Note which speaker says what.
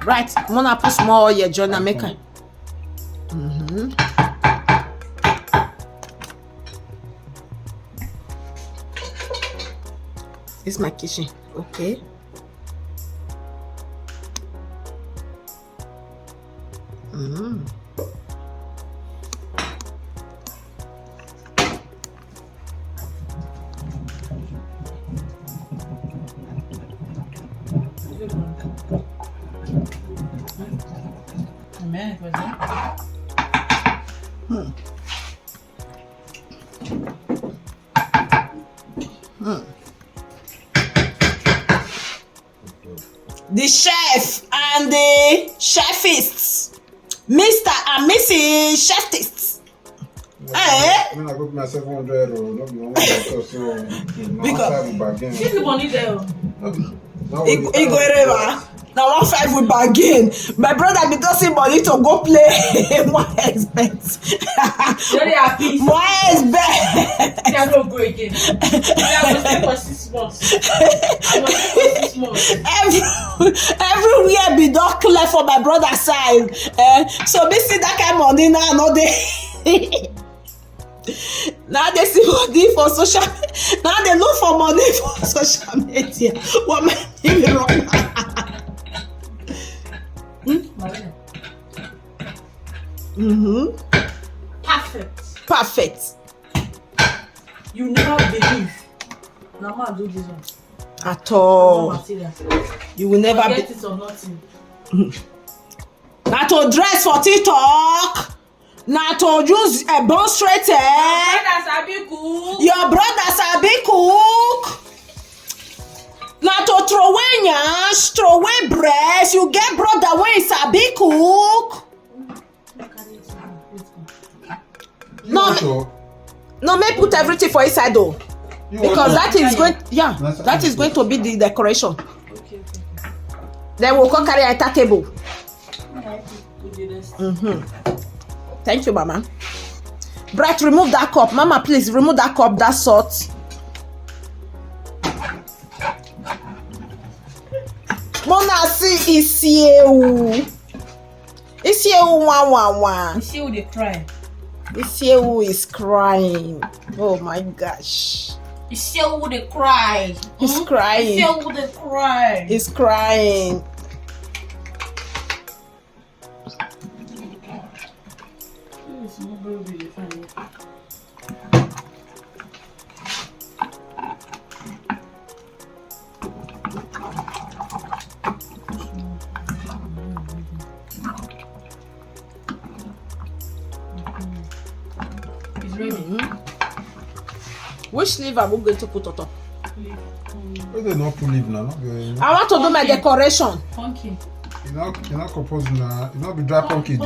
Speaker 1: Right, I'm gonna put small oil, John, and make it. This is my kitchen. Okay. The chef and the chefists, Mr. and Mrs. Chefists.
Speaker 2: I go to my 700 or not because
Speaker 3: Give the money there.
Speaker 1: Now 1.5 with bargain. My brother be tossing money to go play more expense.
Speaker 3: Very happy.
Speaker 1: More expense.
Speaker 3: They are not go again. I was there for 6 months. I was there for 6 months.
Speaker 1: Everywhere be not clear for my brother's side. So me see that kind of money now, no they. Now they see money for social. Now they look for money for social media. What my name wrong? Perfect.
Speaker 3: You never believe. Now man do this one.
Speaker 1: At all.
Speaker 3: No
Speaker 1: You will never
Speaker 3: get it or nothing.
Speaker 1: Now to dress for TikTok. Now to use a bone straight. Your brother sabi cook. Now to throw away nyash, throw away breast. You get brother when sabi cook. No, may put everything for inside though. Because that is going, that is going to be the decoration.
Speaker 3: Okay.
Speaker 1: Then we'll go carry at a table. Thank you, Mama. Bright, remove that cup. Mama, please remove that cup, that salt. Mona, see, it's you. It's you, one.
Speaker 3: You see who they cry.
Speaker 1: This year who is crying. Oh my gosh.
Speaker 3: You see who they cry.
Speaker 1: He's crying.
Speaker 3: You see who they cry.
Speaker 1: He's crying. Which sleeve are we going to put on top?
Speaker 2: They not put leave now.
Speaker 1: I want to do my decoration.
Speaker 3: Funky.
Speaker 2: You not compose now. You not be dry pumpkin.